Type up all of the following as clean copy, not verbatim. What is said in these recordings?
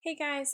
Hey guys,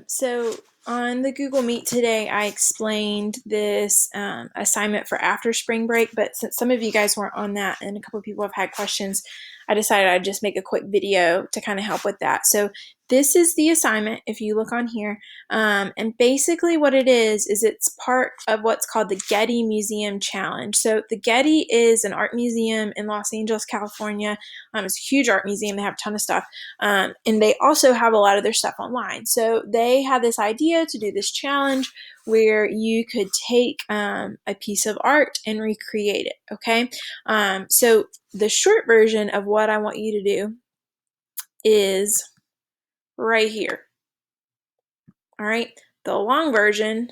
so on the Google Meet today, I explained this assignment for after spring break, but since some of you guys weren't on that and a couple of people have had questions, I decided I'd just make a quick video to kind of help with that. So this is the assignment, if you look on here, and basically what it is it's part of what's called the Getty Museum Challenge. So the Getty is an art museum in Los Angeles, California. It's a huge art museum. They have a ton of stuff. And they also have a lot of their stuff online. So they had this idea to do this challenge where you could take a piece of art and recreate it. Okay. So the short version of what I want you to do is right here. All right. The long version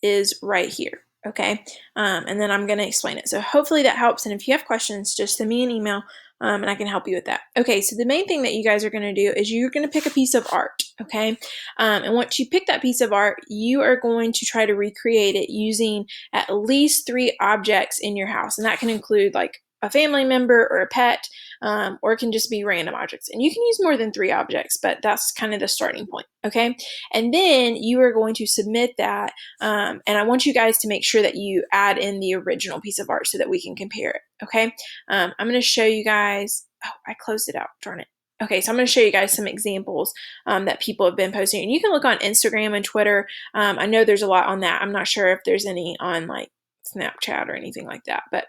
is right here. Okay. And then I'm going to explain it. So hopefully that helps. And if you have questions, just send me an email and I can help you with that. Okay. So the main thing that you guys are going to do is you're going to pick a piece of art. Okay. And once you pick that piece of art, you are going to try to recreate it using at least 3 objects in your house. And that can include like a family member or a pet, or it can just be random objects. And you can use more than 3 objects, but that's kind of the starting point. Okay. And then you are going to submit that. And I want you guys to make sure that you add in the original piece of art so that we can compare it. Okay. I'm going to show you guys. Oh, I closed it out. Darn it. Okay, so I'm going to show you guys some examples that people have been posting. And you can look on Instagram and Twitter. I know there's a lot on that. I'm not sure if there's any on like Snapchat or anything like that. But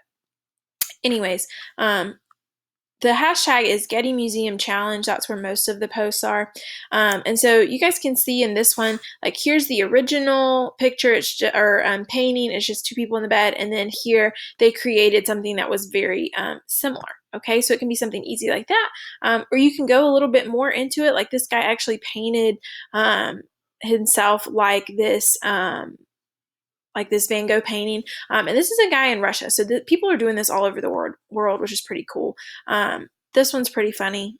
anyways, the hashtag is Getty Museum Challenge. That's where most of the posts are. And so you guys can see in this one, like here's the original picture, it's just, or painting, it's just 2 people in the bed. And then here they created something that was very similar. Okay, so it can be something easy like that. Or you can go a little bit more into it. Like this guy actually painted himself like this Van Gogh painting. And this is a guy in Russia. So people are doing this all over the world, which is pretty cool. This one's pretty funny.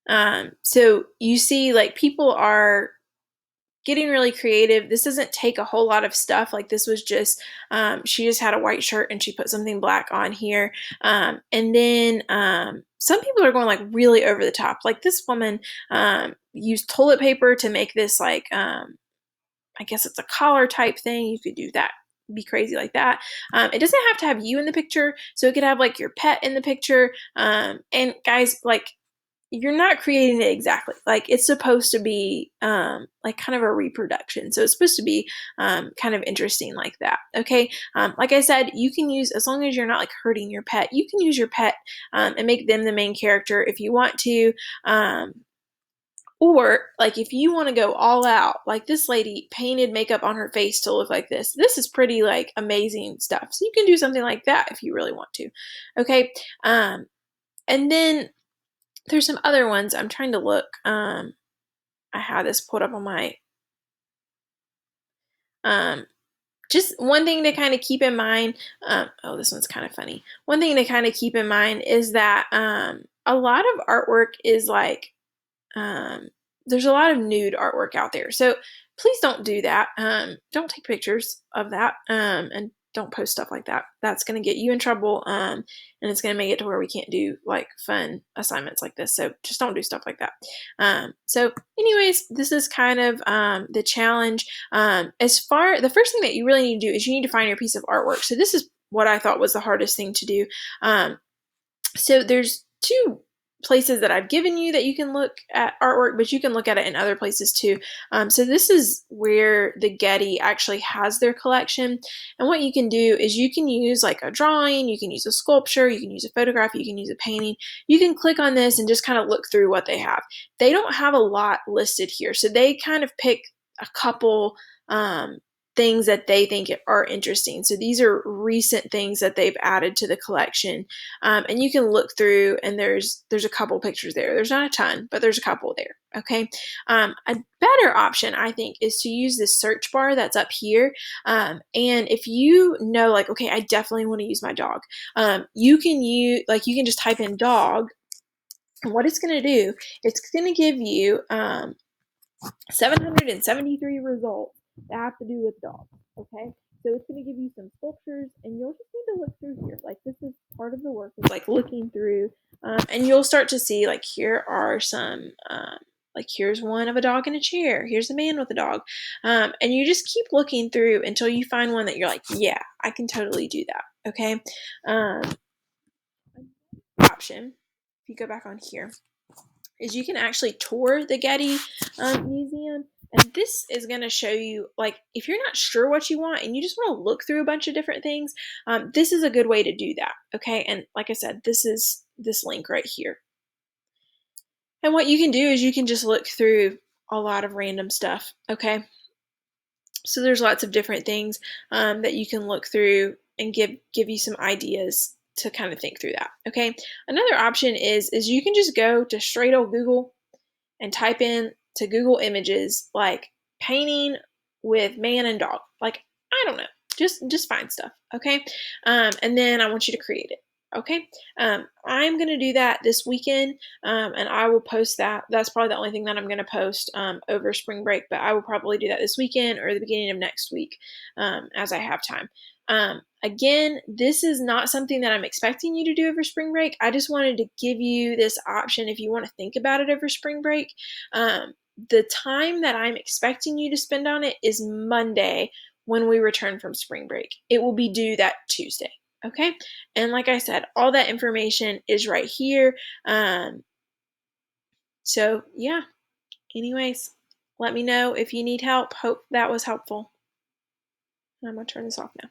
So you see like people are getting really creative. This doesn't take a whole lot of stuff. Like this was just, she just had a white shirt and she put something black on here. And then some people are going like really over the top. Like this woman used toilet paper to make this like, I guess it's a collar type thing. You could do that, be crazy like that. It doesn't have to have you in the picture. So it could have like your pet in the picture. And guys, like you're not creating it exactly. Like it's supposed to be like kind of a reproduction. So it's supposed to be kind of interesting like that. Okay. Like I said, you can use, as long as you're not like hurting your pet, you can use your pet and make them the main character if you want to. Or like if you want to go all out, like this lady painted makeup on her face to look like this. This is pretty like amazing stuff. So you can do something like that if you really want to. Okay. And then there's some other ones. I'm trying to look. I had this put up on my just one thing to kind of keep in mind. Oh, this one's kind of funny. One thing to kind of keep in mind is that a lot of artwork is like there's a lot of nude artwork out there. So please don't do that. Don't take pictures of that and don't post stuff like that. That's going to get you in trouble and it's going to make it to where we can't do like fun assignments like this. So just don't do stuff like that. So anyways, this is kind of the challenge. The first thing that you really need to do is you need to find your piece of artwork. So this is what I thought was the hardest thing to do. So there's 2 places that I've given you that you can look at artwork, but you can look at it in other places too. So this is where the Getty actually has their collection. And what you can do is you can use like a drawing, you can use a sculpture, you can use a photograph, you can use a painting. You can click on this and just kind of look through what they have. They don't have a lot listed here. So they kind of pick a couple things that they think are interesting. So these are recent things that they've added to the collection. And you can look through and there's a couple pictures there. There's not a ton, but there's a couple there. Okay. A better option, I think, is to use this search bar that's up here. And if you know, like, okay, I definitely want to use my dog. You can just type in dog. And what it's going to do, it's going to give you 773 results that have to do with dogs. Okay, so it's going to give you some sculptures, and you'll just need to look through here. Like this is part of the work, is like looking through, and you'll start to see like here are some Like, here's one of a dog in a chair. Here's a man with a dog. And you just keep looking through until you find one that you're like, yeah, I can totally do that. Okay. Um, Option, if you go back on here, is you can actually tour the Getty Museum. And this is going to show you, like, if you're not sure what you want and you just want to look through a bunch of different things, this is a good way to do that. Okay. And like I said, this is this link right here. And what you can do is you can just look through a lot of random stuff. Okay. So there's lots of different things that you can look through and give you some ideas to kind of think through that. Okay. Another option is you can just go to straight old Google and type in to Google Images like painting with man and dog. Like, I don't know, just find stuff. Okay. And then I want you to create it. Okay. I'm going to do that this weekend, and I will post that. That's probably the only thing that I'm going to post over spring break, but I will probably do that this weekend or the beginning of next week as I have time. Again, this is not something that I'm expecting you to do over spring break. I just wanted to give you this option if you want to think about it over spring break. The time that I'm expecting you to spend on it is Monday when we return from spring break. It will be due that Tuesday. Okay. And like I said, all that information is right here. So yeah, anyways, let me know if you need help. Hope that was helpful. I'm going to turn this off now.